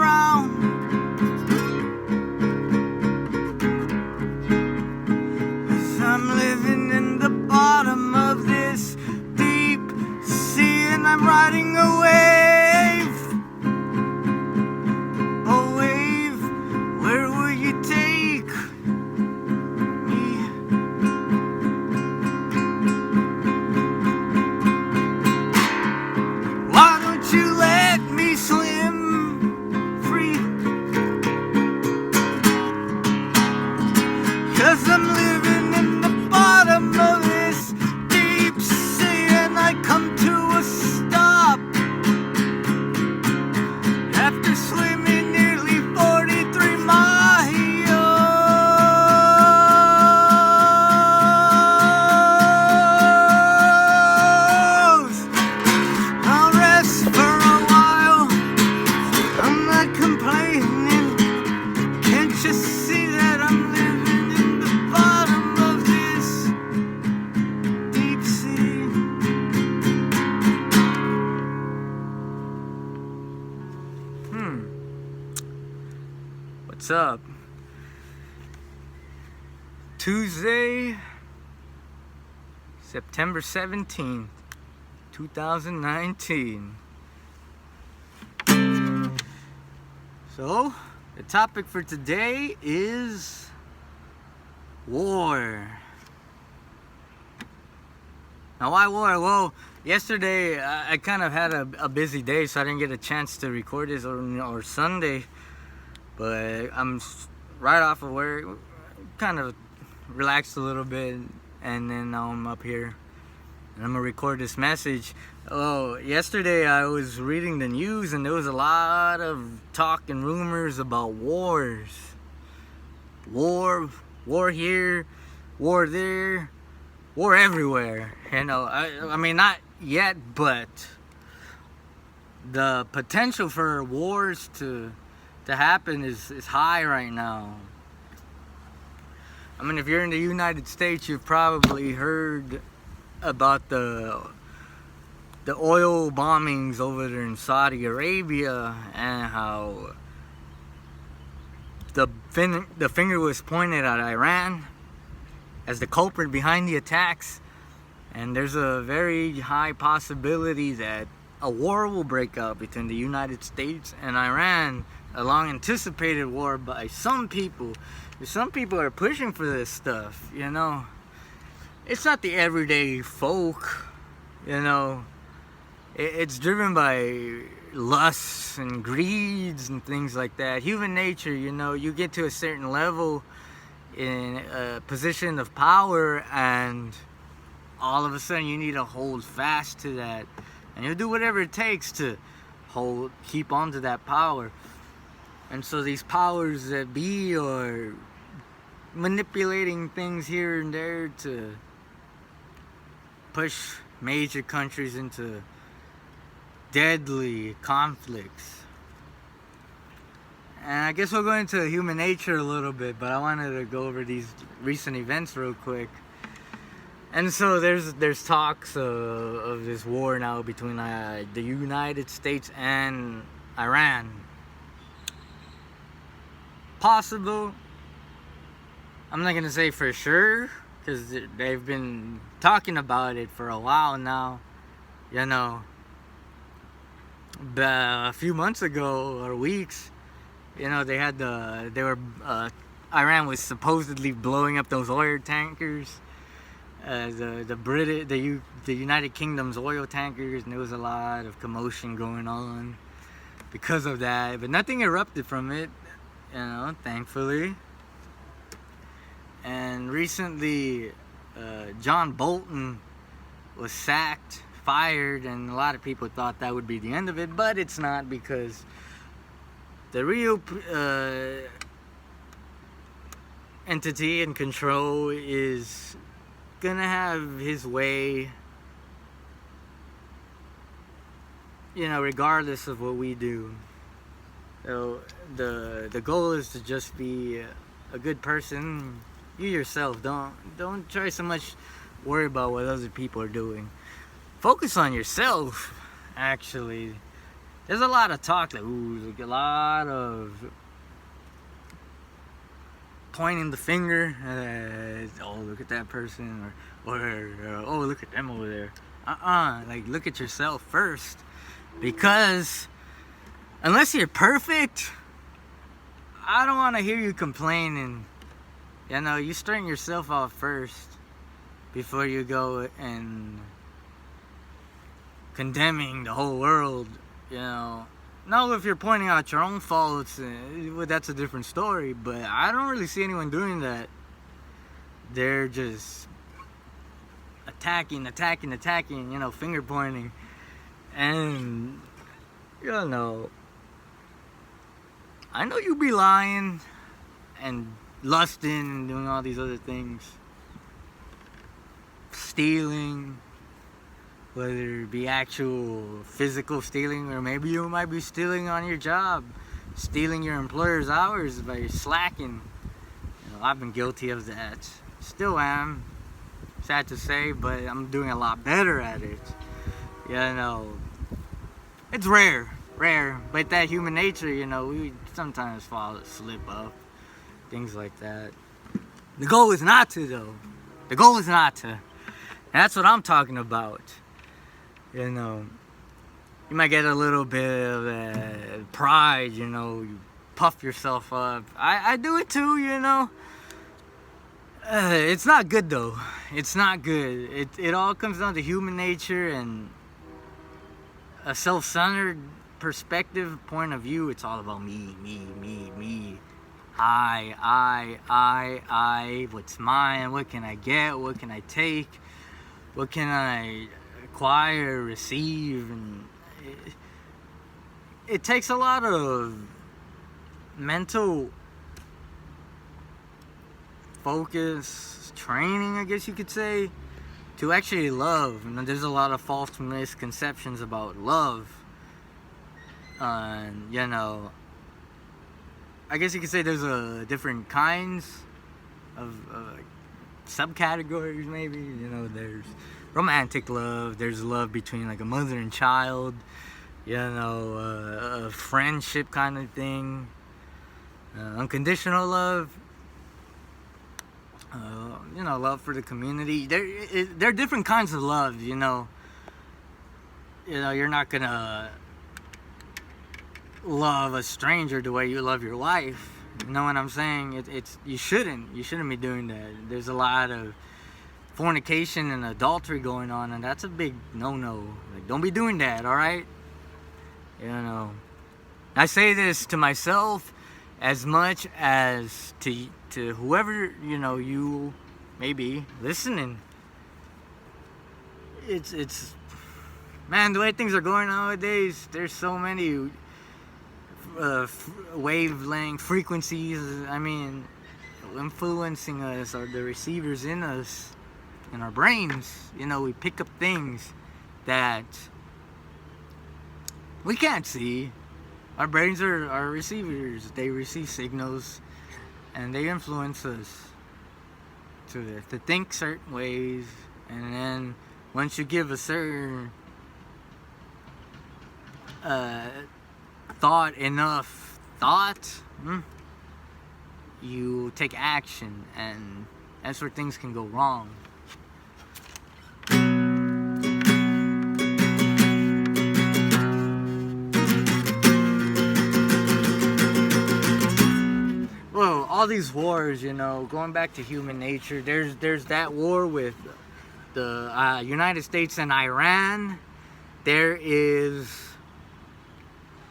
around. 'Cause I'm living in the bottom of this deep sea, and I'm riding a wave. A wave, where will you take me? Why don't you let me swim free? 'Cause I'm living in the bottom of this deep sea, and I come to a stop after swimming nearly 43 miles. I'll rest for a while, I'm not complaining. Can't you see that I'm living in the bottom of this deep sea? What's up? Tuesday, September 17th, 2019. So, the topic for today is war. Now, why war? Well, yesterday I kind of had a busy day, so I didn't get a chance to record this or Sunday. But I'm right off of work, kind of relaxed a little bit, and then now I'm up here and I'm gonna record this message. Oh, yesterday I was reading the news, and there was a lot of talk and rumors about wars. War here, war there, war everywhere. You know, I mean, not yet, but the potential for wars to happen is high right now. I mean, if you're in the United States, you've probably heard about the oil bombings over there in Saudi Arabia, and how the finger was pointed at Iran as the culprit behind the attacks. And there's a very high possibility that a war will break out between the United States and Iran, a long anticipated war by some people. Some people are pushing for this stuff, you know. It's not the everyday folk, you know. It's driven by lusts and greeds and things like that. Human nature, you know, you get to a certain level in a position of power, and all of a sudden you need to hold fast to that, and you'll do whatever it takes to keep on to that power. And so these powers that be are manipulating things here and there to push major countries into deadly conflicts. And I guess we'll go into human nature a little bit, but I wanted to go over these recent events real quick. And so there's talks of this war now between the United States and Iran. Possible. I'm not gonna say for sure, because they've been talking about it for a while now, you know. But a few months ago or weeks, you know, Iran was supposedly blowing up those oil tankers, the United Kingdom's oil tankers, and there was a lot of commotion going on because of that. But nothing erupted from it, you know, thankfully. And recently, John Bolton was sacked, fired, and a lot of people thought that would be the end of it, but it's not, because the real entity in control is gonna have his way, you know, regardless of what we do. So the goal is to just be a good person. You yourself, don't try so much worry about what other people are doing. Focus on yourself, actually. there's a lot of talk, like, like a lot of pointing the finger at, oh, look at that person, or oh, look at them over there. Like, look at yourself first, because unless you're perfect, I don't want to hear you complaining. You know, you straighten yourself out first before you go and condemning the whole world. You know, now if you're pointing out your own faults, well, that's a different story, but I don't really see anyone doing that. They're just attacking, you know, finger pointing, and you know, I know you be lying and lusting and doing all these other things, stealing, whether it be actual physical stealing, or maybe you might be stealing on your job, stealing your employer's hours by slacking. You know, I've been guilty of that. Still am. Sad to say, but I'm doing a lot better at it. You know, it's rare, but that human nature, you know, we sometimes slip up, things like that. The goal is not to, though. The goal is not to. And that's what I'm talking about. You know, you might get a little bit of pride, you know, you puff yourself up. I do it too, you know. It's not good, though. It's not good. It all comes down to human nature and a self-centered perspective, point of view. It's all about me. I. What's mine? What can I get? What can I take? What can I acquire, receive? And it takes a lot of mental focus, training, I guess you could say, to actually love. And there's a lot of false misconceptions about love. And you know, I guess you could say there's different kinds of subcategories, maybe. You know, there's romantic love, there's love between like a mother and child, you know, a friendship kind of thing, unconditional love, you know, love for the community. There are different kinds of love, you know. You know, you're not gonna love a stranger the way you love your wife. You know what I'm saying? You shouldn't be doing that. There's a lot of fornication and adultery going on, and that's a big no-no. Like, don't be doing that, all right? You know, I say this to myself as much as to whoever, you know, you may be listening. It's man, the way things are going nowadays, there's so many wavelength frequencies, I mean, influencing us, or the receivers in us, in our brains. You know, we pick up things that we can't see. Our brains are our receivers. They receive signals and they influence us to think certain ways. And then once you give a certain enough thought, you take action, and that's where things can go wrong. Well, all these wars, you know, going back to human nature, there's that war with the United States and Iran. There is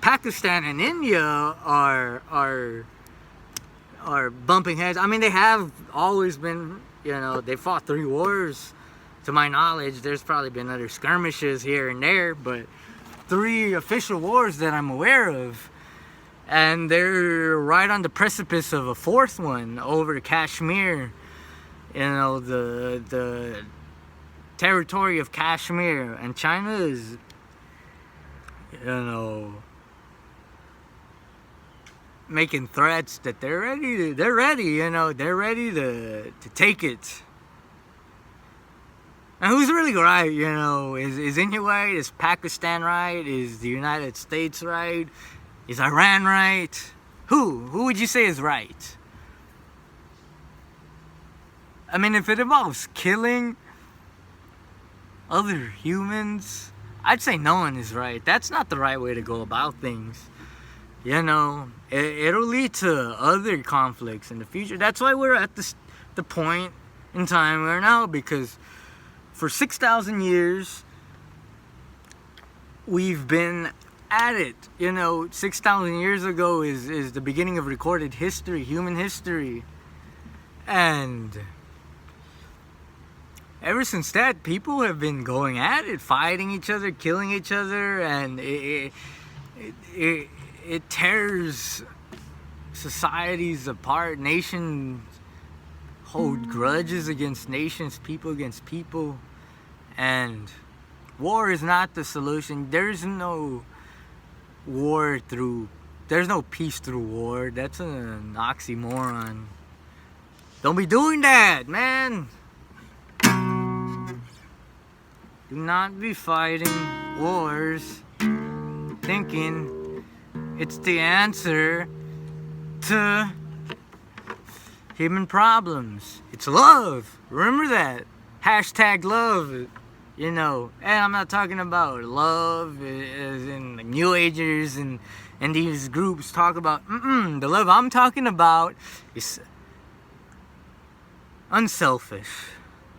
Pakistan and India are bumping heads. I mean, they have always been, you know, they fought 3 wars. To my knowledge, there's probably been other skirmishes here and there, but 3 official wars that I'm aware of. And they're right on the precipice of a 4th one over Kashmir. You know, the territory of Kashmir. And China is, you know, making threats that they're ready, you know, they're ready to take it. And who's really right, you know? Is India right? Is Pakistan right? Is the United States right? Is Iran right? Who would you say is right? I mean, if it involves killing other humans, I'd say no one is right. That's not the right way to go about things. You know, it'll lead to other conflicts in the future. That's why we're at the point in time we're now, because for 6,000 years, we've been at it. You know, 6,000 years ago is the beginning of recorded history, human history. And ever since that, people have been going at it, fighting each other, killing each other, and it tears societies apart. Nations hold grudges against nations, people against people. And war is not the solution. There's no peace through war. That's an oxymoron. Don't be doing that, man. Do not be fighting wars thinking it's the answer to human problems. It's love. Remember that. Hashtag love. You know, and I'm not talking about love as in the New Agers and these groups talk about. The love I'm talking about is unselfish,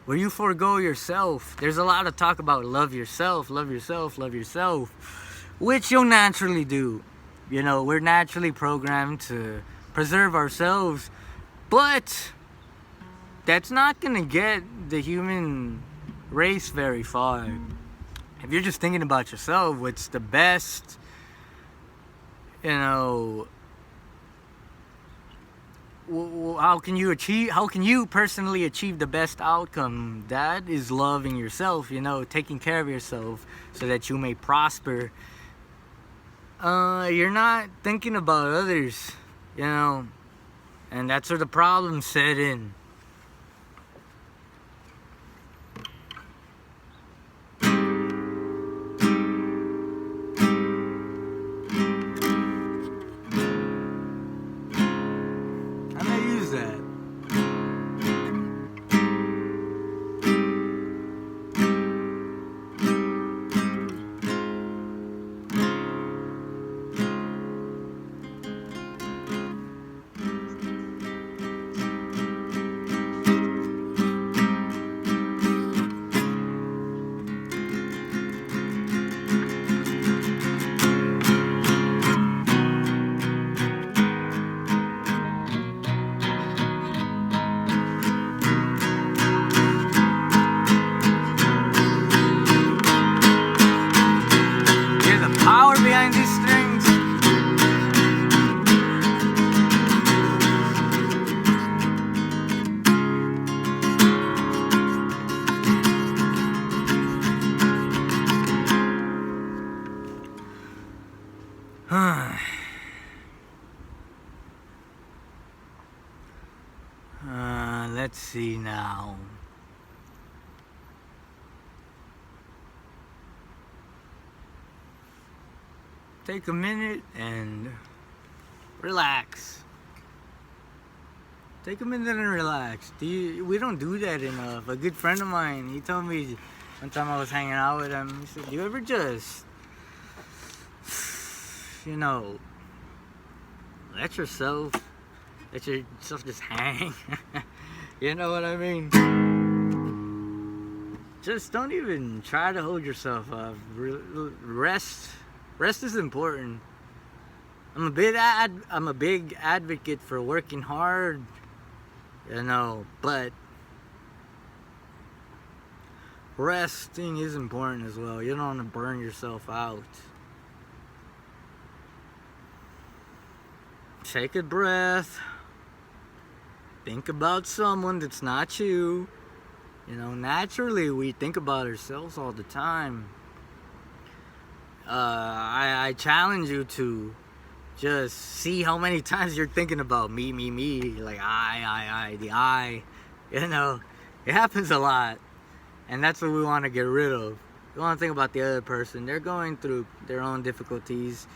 where you forego yourself. There's a lot of talk about love yourself, love yourself, love yourself, which you'll naturally do. You know, we're naturally programmed to preserve ourselves, but that's not gonna get the human race very far. If you're just thinking about yourself, what's the best, you know, how can you personally achieve the best outcome? That is loving yourself, you know, taking care of yourself so that you may prosper. You're not thinking about others, you know, and that's where the problems set in. Let's see now. Take a minute and relax. Take a minute and relax. We don't do that enough. A good friend of mine, he told me one time I was hanging out with him, he said, "Do you ever just, you know, let yourself just hang?" You know what I mean? Just don't even try to hold yourself up. Rest is important. I'm a big advocate for working hard, you know, but resting is important as well. You don't want to burn yourself out. Take a breath. Think about someone that's not you. You know, naturally we think about ourselves all the time. I challenge you to just see how many times you're thinking about me, like I, the I. You know, it happens a lot. And that's what we want to get rid of. We want to think about the other person. They're going through their own difficulties.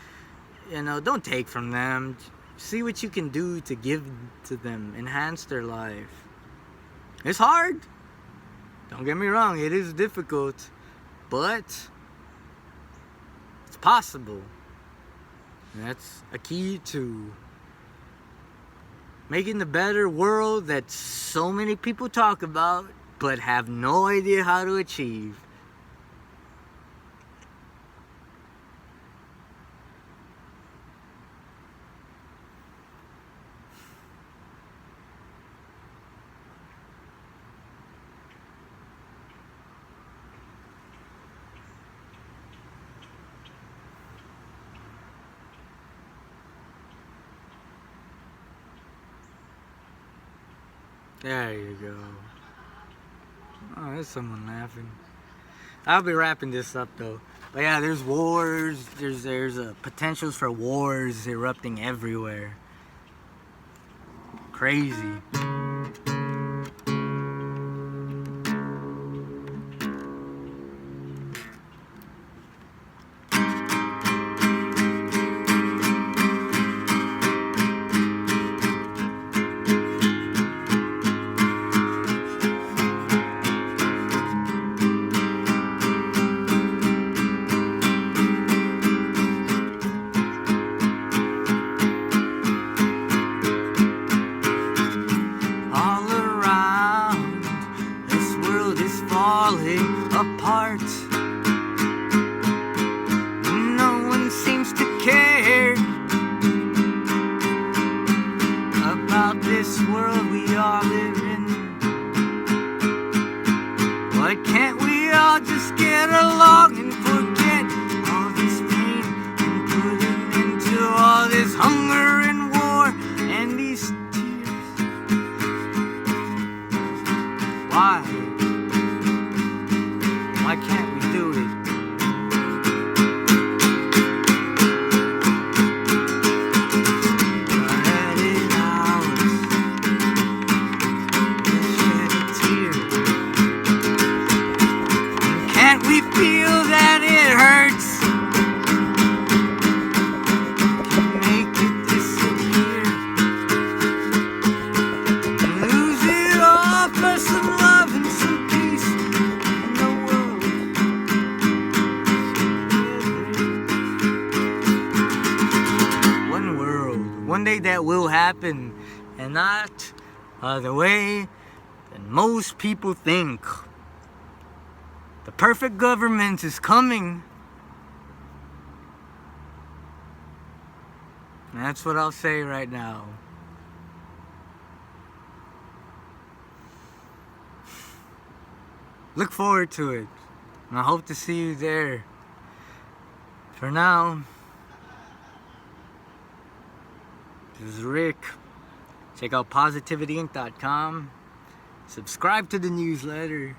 You know, don't take from them. See what you can do to give to them. Enhance their life. It's hard. Don't get me wrong. It is difficult. But it's possible. And that's a key to making the better world that so many people talk about but have no idea how to achieve. There you go. Oh, there's someone laughing. I'll be wrapping this up though. But yeah, there's wars. There's potentials for wars erupting everywhere. Crazy. Falling apart. No one seems to care about this world we all live in. Why can't we all just get along and forget all this pain and put an end to all this hunger and war and these tears? Why? Why can't we do it? Let it out. Let's shed a tear. Can't we feel that it hurts? Make it disappear. Lose it all for some love and some peace. One day that will happen, and not the way that most people think. The perfect government is coming. And that's what I'll say right now. Look forward to it, and I hope to see you there. For now, this is Rick. Check out positivityinc.com. Subscribe to the newsletter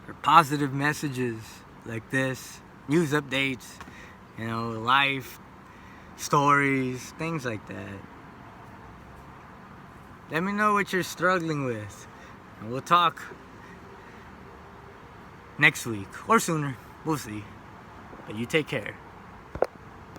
for positive messages like this, news updates, you know, life stories, things like that. Let me know what you're struggling with, and we'll talk next week or sooner. We'll see. But you take care.